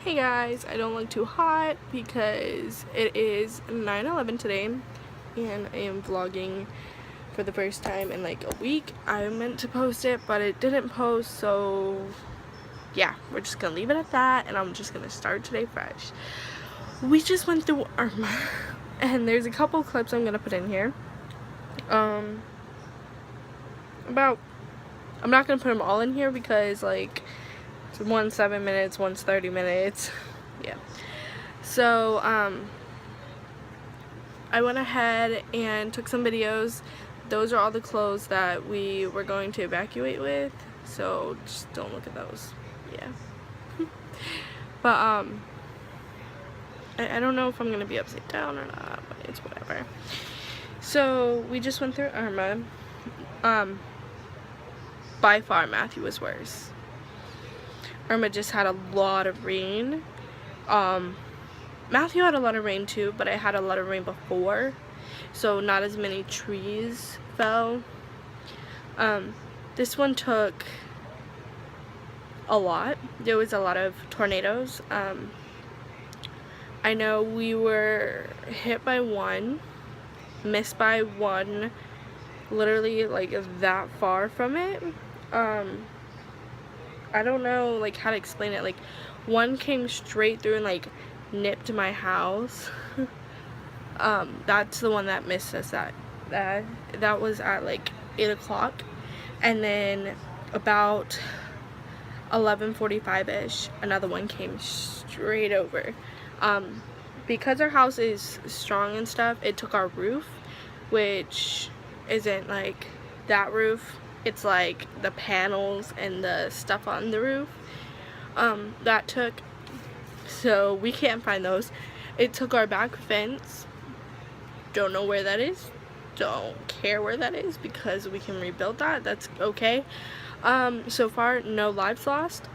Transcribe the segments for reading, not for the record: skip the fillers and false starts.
Hey guys, I don't look too hot because it is 9/11 today and I am vlogging for the first time in like a week. I meant to post it but it didn't post, so yeah, we're just gonna leave it at that and I'm just gonna start today fresh. We just went through Irma and there's a couple clips I'm gonna put in here. I'm not gonna put them all in here because like one's 7 minutes, one's 30 minutes. Yeah. So, I went ahead and took some videos. Those are all the clothes that we were going to evacuate with. So, just don't look at those. Yeah. But, I don't know if I'm going to be upside down or not, but it's whatever. So, we just went through Irma. By far, Matthew was worse. Irma just had a lot of rain. Matthew had a lot of rain too, but I had a lot of rain before, so not as many trees fell. This one took a lot. There was a lot of tornadoes. I know we were hit by one, missed by one, literally like that far from it. I don't know like how to explain it. Like one came straight through and like nipped my house. That's the one that missed us. That was at like 8 o'clock, and then about 11:45ish another one came straight over. Because our house is strong and stuff, it took our roof, which isn't like that roof. It's like the panels and the stuff on the roof. That took, so we can't find those. It took our back fence. Don't know where that is. Don't care where that is because we can rebuild that. That's okay. So far, no lives lost.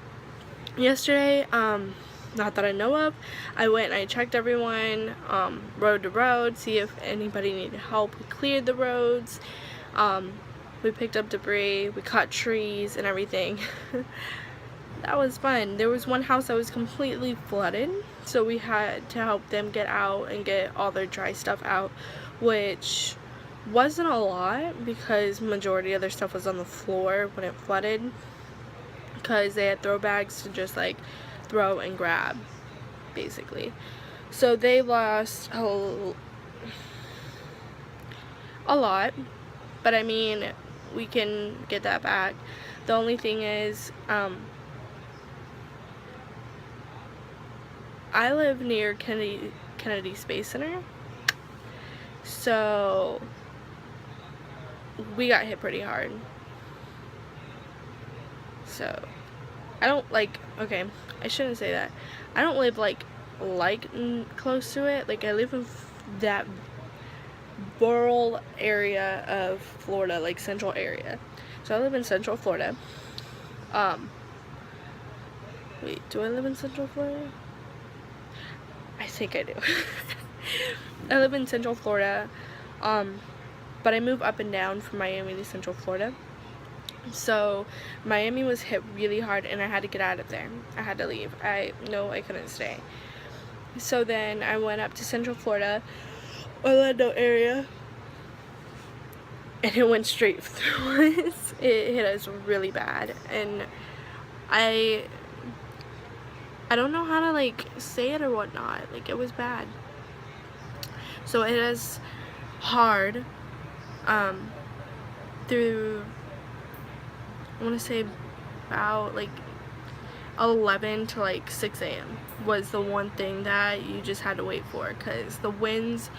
Yesterday, not that I know of, I went and I checked everyone, road to road, see if anybody needed help. We cleared the roads. We picked up debris, we cut trees and everything. That was fun. There was one house that was completely flooded, so we had to help them get out and get all their dry stuff out, which wasn't a lot because majority of their stuff was on the floor when it flooded, because they had throw bags to just like throw and grab basically. So they lost a lot, but I mean, we can get that back. The only thing is, I live near Kennedy Space Center, so we got hit pretty hard. So I don't like, okay, I shouldn't say that. I don't live like close to it. Like I live in that rural area of Florida, like central area. So I live in Central Florida. Wait, do I live in Central Florida? I think I do. I live in Central Florida, but I move up and down from Miami to Central Florida. So Miami was hit really hard and I had to get out of there. I had to leave. I couldn't stay. So then I went up to Central Florida, Orlando area, and it went straight through us. It hit us really bad, and I don't know how to like say it or whatnot. Like it was bad. So it is hard through, I want to say about like 11 to like 6 a.m. was the one thing that you just had to wait for, because the winds,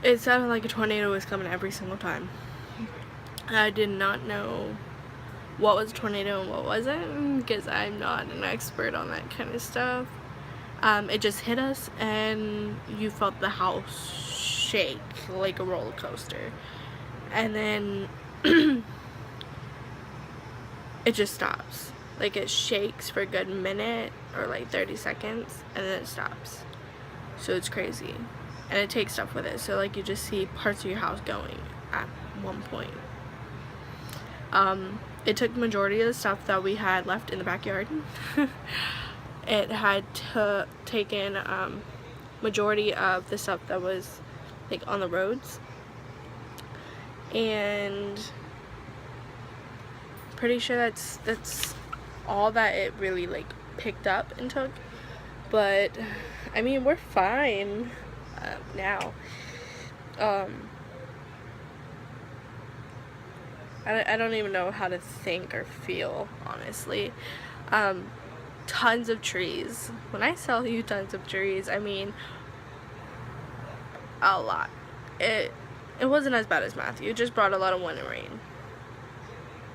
it sounded like a tornado was coming every single time. I did not know what was a tornado and what wasn't, because I'm not an expert on that kind of stuff. It just hit us and you felt the house shake like a roller coaster, and then it just stops. Like it shakes for a good minute or like 30 seconds and then it stops. So it's crazy, and it takes stuff with it. So like you just see parts of your house going at one point. It took the majority of the stuff that we had left in the backyard. it had taken majority of the stuff that was like on the roads, and pretty sure that's all that it really like picked up and took. But I mean, we're fine now. I don't even know how to think or feel, honestly. Tons of trees. When I tell you tons of trees, I mean a lot. It wasn't as bad as Matthew. It just brought a lot of wind and rain.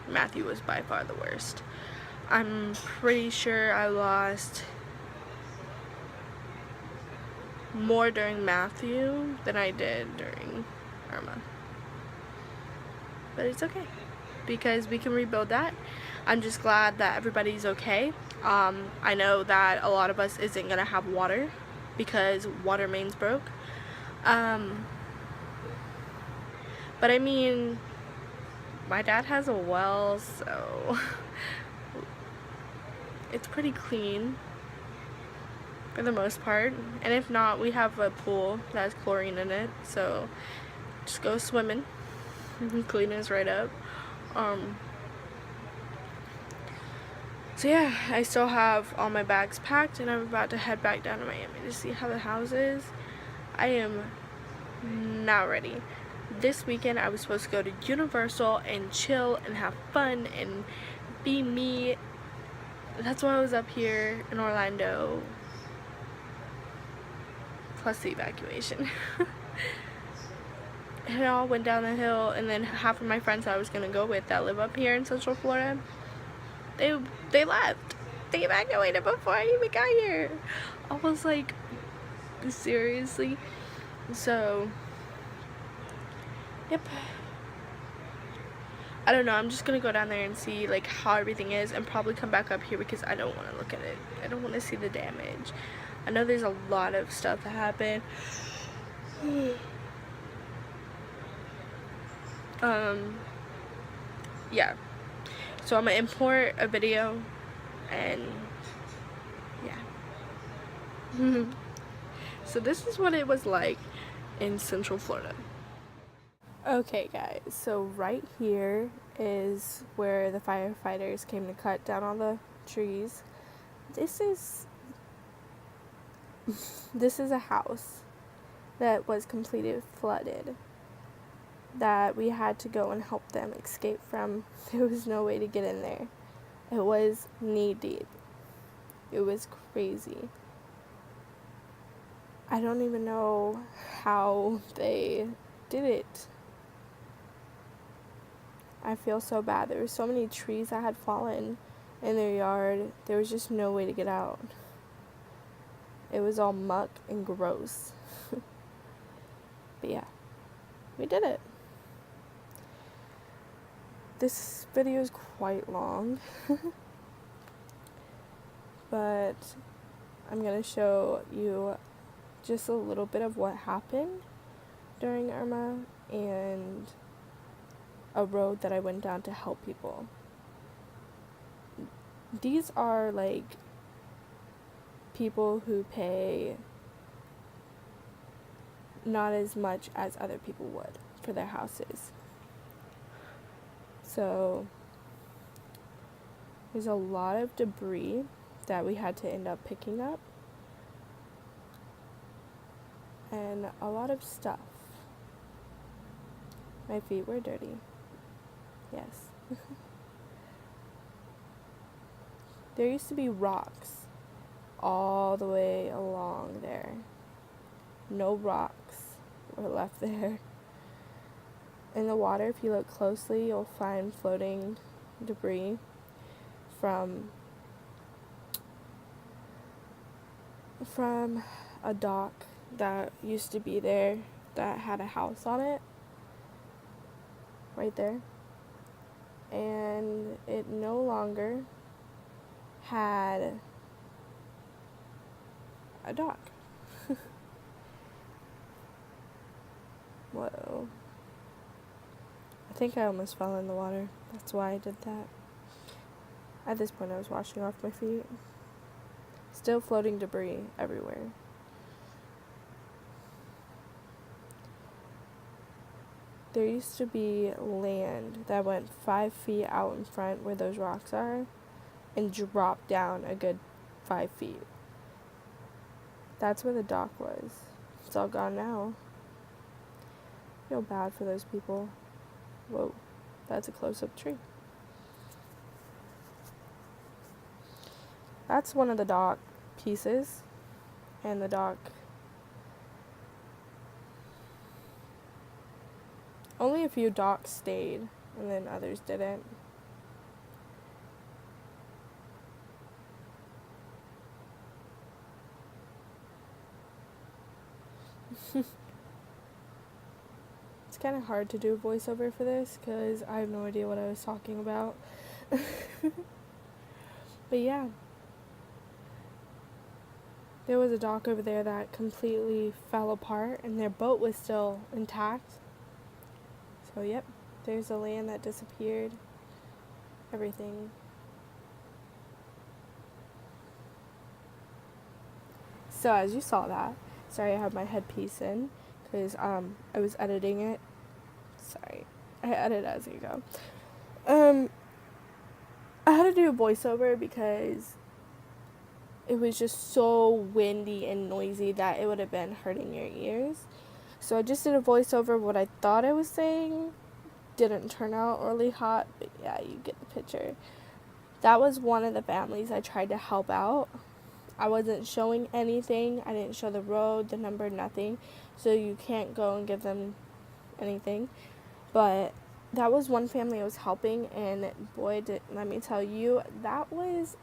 Matthew was by far the worst. I'm pretty sure I lost more during Matthew than I did during Irma. But it's okay, because we can rebuild that. I'm just glad that everybody's okay. I know that a lot of us isn't gonna have water because water mains broke. But I mean, my dad has a well, so it's pretty clean for the most part. And if not, we have a pool that has chlorine in it, so just go swimming and clean us right up. So yeah, I still have all my bags packed, and I'm about to head back down to Miami to see how the house is. I am not ready. This weekend I was supposed to go to Universal and chill and have fun and be me. That's why I was up here in Orlando, plus the evacuation. It all went down the hill, and then half of my friends that I was gonna go with that live up here in Central Florida, they left. They evacuated before I even got here. I was like, seriously? So, yep. I don't know, I'm just gonna go down there and see like how everything is, and probably come back up here because I don't want to look at it. I don't want to see the damage. I know there's a lot of stuff that happened. Yeah. So I'm gonna import a video, and yeah. So this is what it was like in Central Florida. Okay guys, so right here is where the firefighters came to cut down all the trees. This is a house that was completely flooded, that we had to go and help them escape from. There was no way to get in there. It was knee deep. It was crazy. I don't even know how they did it. I feel so bad. There were so many trees that had fallen in their yard. There was just no way to get out. It was all muck and gross. But yeah, we did it. This video is quite long. But I'm going to show you just a little bit of what happened during Irma, and a road that I went down to help people. These are like people who pay not as much as other people would for their houses. So there's a lot of debris that we had to end up picking up, and a lot of stuff. My feet were dirty. Yes. There used to be rocks all the way along there. No rocks were left there. In the water, if you look closely, you'll find floating debris from a dock that used to be there that had a house on it. Right there. And it no longer had a dock. Whoa. I think I almost fell in the water. That's why I did that. At this point, I was washing off my feet. Still floating debris everywhere. There used to be land that went 5 feet out in front where those rocks are and dropped down a good 5 feet. That's where the dock was. It's all gone now. I feel bad for those people. Whoa, that's a close-up tree. That's one of the dock pieces, and the dock. Only a few docks stayed, and then others didn't. It's kind of hard to do a voiceover for this because I have no idea what I was talking about. But yeah. There was a dock over there that completely fell apart and their boat was still intact. So yep, there's the land that disappeared. Everything. So as you saw that, sorry I have my headpiece in because I was editing it. Sorry, I edit as you go. I had to do a voiceover because it was just so windy and noisy that it would have been hurting your ears. So I just did a voiceover of what I thought I was saying. Didn't turn out really hot, but yeah, you get the picture. That was one of the families I tried to help out. I wasn't showing anything. I didn't show the road, the number, nothing. So you can't go and give them anything. But that was one family I was helping, and boy, let me tell you, that was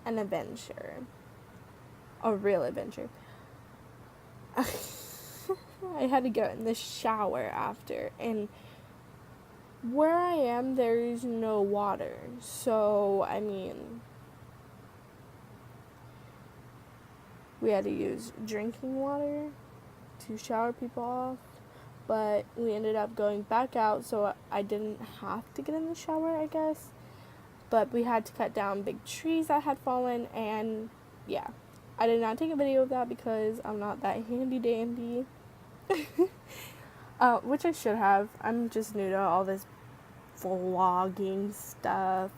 an adventure. A real adventure. I had to get in the shower after, and where I am, there is no water. So, I mean, we had to use drinking water to shower people off, but we ended up going back out, so I didn't have to get in the shower, I guess. But we had to cut down big trees that had fallen, and yeah. I did not take a video of that because I'm not that handy-dandy. Which I should have. I'm just new to all this vlogging stuff.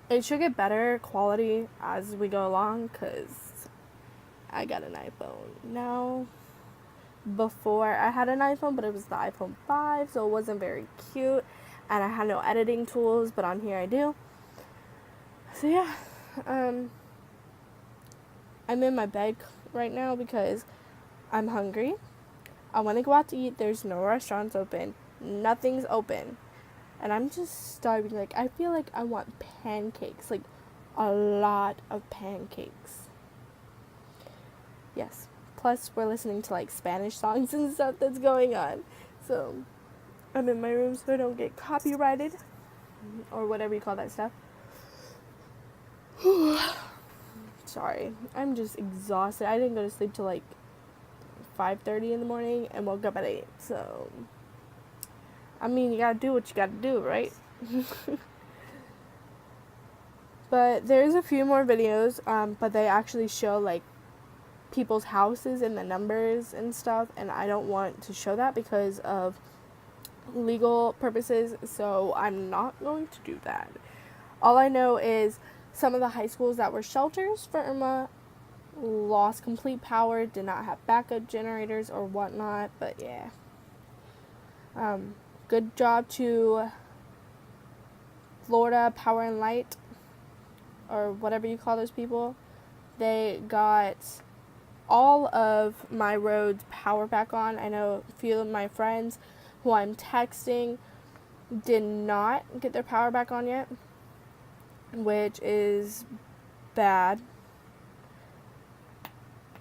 It should get better quality as we go along because I got an iPhone now. Before I had an iPhone, but it was the iPhone 5, so it wasn't very cute. And I had no editing tools, but on here I do. So yeah, I'm in my bed right now because I'm hungry. I want to go out to eat. There's no restaurants open. Nothing's open. And I'm just starving. Like, I feel like I want pancakes. Like, a lot of pancakes. Yes. Plus, we're listening to, like, Spanish songs and stuff that's going on. So, I'm in my room so I don't get copyrighted. Or whatever you call that stuff. Sorry. I'm just exhausted. I didn't go to sleep till, like, 5:30 in the morning and woke up at 8. So, I mean, you gotta do what you gotta do, right? But there's a few more videos, but they actually show, like, people's houses and the numbers and stuff, and I don't want to show that because of legal purposes, so I'm not going to do that. All I know is some of the high schools that were shelters for Irma lost complete power, did not have backup generators or whatnot, but yeah. Good job to Florida Power and Light, or whatever you call those people. They got all of my roads power back on. I know a few of my friends who I'm texting did not get their power back on yet, which is bad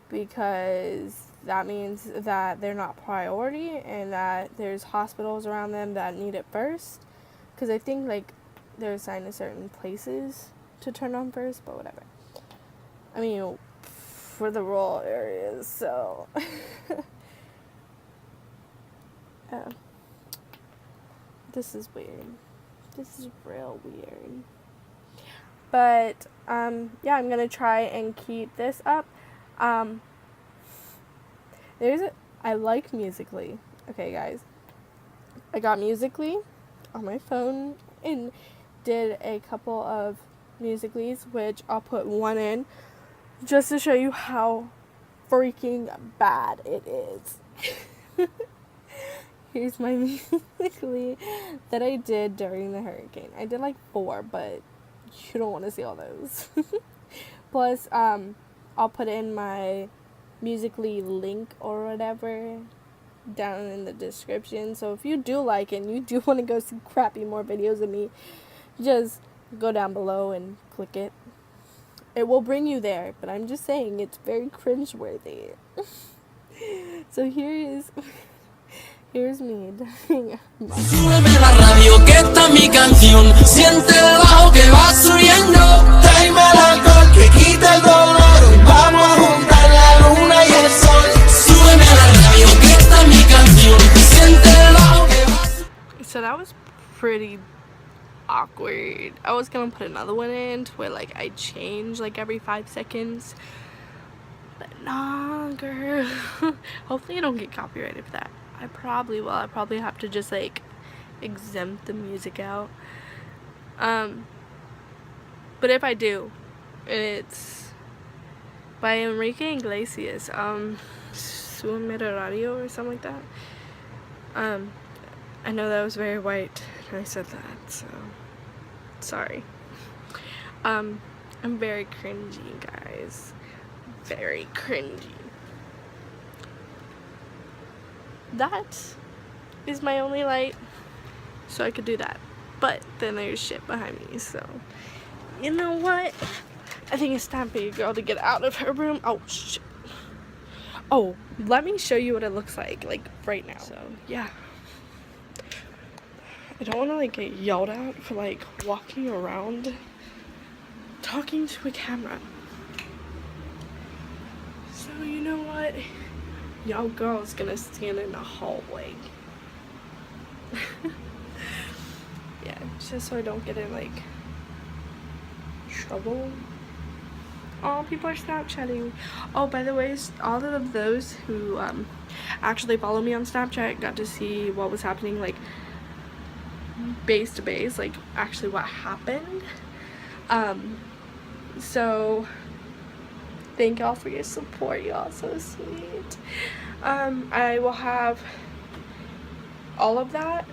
because that means that they're not priority and that there's hospitals around them that need it first, because I think, like, they're assigned to certain places to turn on first, but whatever. I mean, for the rural areas, so this is weird. This is real weird. But yeah, I'm gonna try and keep this up. I like Musical.ly. Okay, guys, I got Musical.ly on my phone and did a couple of Musical.lys, which I'll put one in just to show you how freaking bad it is. Here's my Musical.ly that I did during the hurricane. I did like 4, but you don't want to see all those. Plus, I'll put in my Musical.ly link or whatever down in the description. So if you do like it and you do want to go see crappy more videos of me, just go down below and click it. It will bring you there, but I'm just saying it's very cringeworthy. So here's me doing Súbeme la radio que esta es mi canción. Siente el bajo que va subiendo. Tráeme el alcohol que quita el dolor. Hoy vamos a juntar la luna y el sol. Súbeme la radio que esta es mi canción. Siente el bajo que va subiendo. So that was pretty awkward. I was gonna put another one in to where like I change like every 5 seconds, but nah, girl. Hopefully I don't get copyrighted for that. I probably will. I probably have to just like exempt the music out. But if I do, it's by Enrique Iglesias. Súbeme la radio or something like that. I know that was very white when I said that, so sorry. I'm very cringy, guys. Very cringy. That is my only light, so I could do that. But then there's shit behind me, so you know what? I think it's time for your girl to get out of her room. Oh shit. Oh, let me show you what it looks like right now. So yeah, I don't want to like get yelled at for like walking around talking to a camera. So you know what? Y'all girl's gonna stand in the hallway. Yeah, just so I don't get in like trouble. Oh, people are Snapchatting. Oh, by the way, all of those who actually follow me on Snapchat got to see what was happening like base to base, like actually what happened. So thank y'all for your support. Y'all so sweet. I will have all of that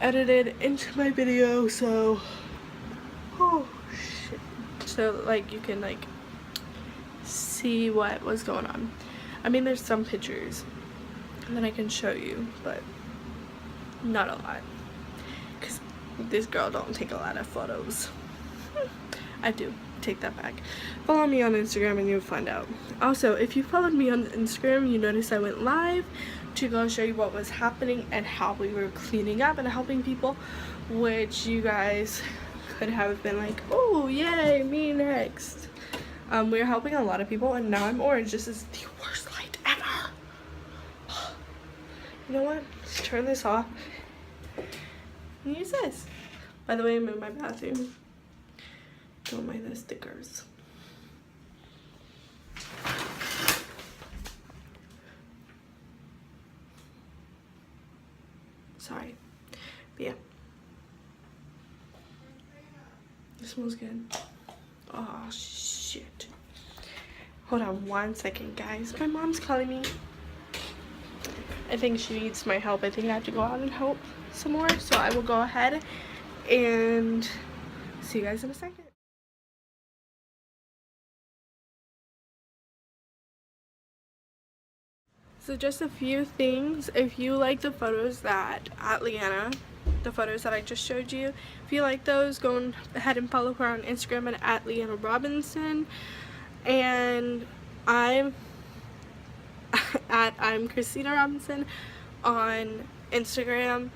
edited into my video, so oh shit, so like you can like see what was going on. I mean, there's some pictures that I can show you, but not a lot, because this girl don't take a lot of photos. I do. Take that back. Follow me on Instagram and you'll find out. Also, if you followed me on Instagram, you noticed I went live to go show you what was happening and how we were cleaning up and helping people, which you guys could have been like, oh yay, me next. We were helping a lot of people, and now I'm orange. This is the worst light ever. You know what? Let's turn this off and use this. By the way, I'm in my bathroom. Don't mind the stickers. Sorry. But yeah. It smells good. Oh shit. Hold on 1 second, guys. My mom's calling me. I think she needs my help. I think I have to go out and help some more. So I will go ahead and see you guys in a second. So just a few things. If you like the photos that at Leanna, the photos that I just showed you, if you like those, go ahead and follow her on Instagram at Leanna Robinson. And I'm I'm Christina Robinson on Instagram.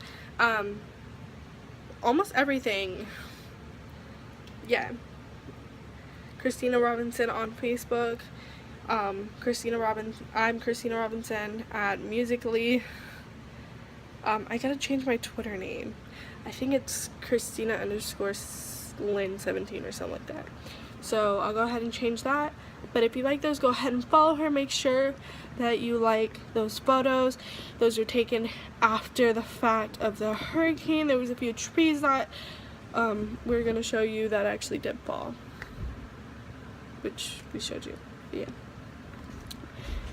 Almost everything. Yeah. Christina Robinson on Facebook. I'm Christina Robinson at Musical.ly. I gotta change my Twitter name. I think it's Christina _ Lynn 17 or something like that. So I'll go ahead and change that. But if you like those, go ahead and follow her. Make sure that you like those photos. Those are taken after the fact of the hurricane. There was a few trees that we're going to show you that actually did fall, which we showed you. Yeah.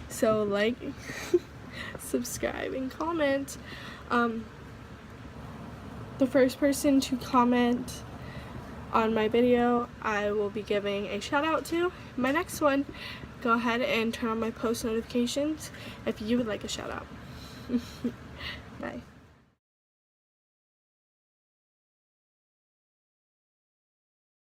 So like, subscribe, and comment. The first person to comment on my video, I will be giving a shout out to. My next one, go ahead and turn on my post notifications if you would like a shout out. Bye.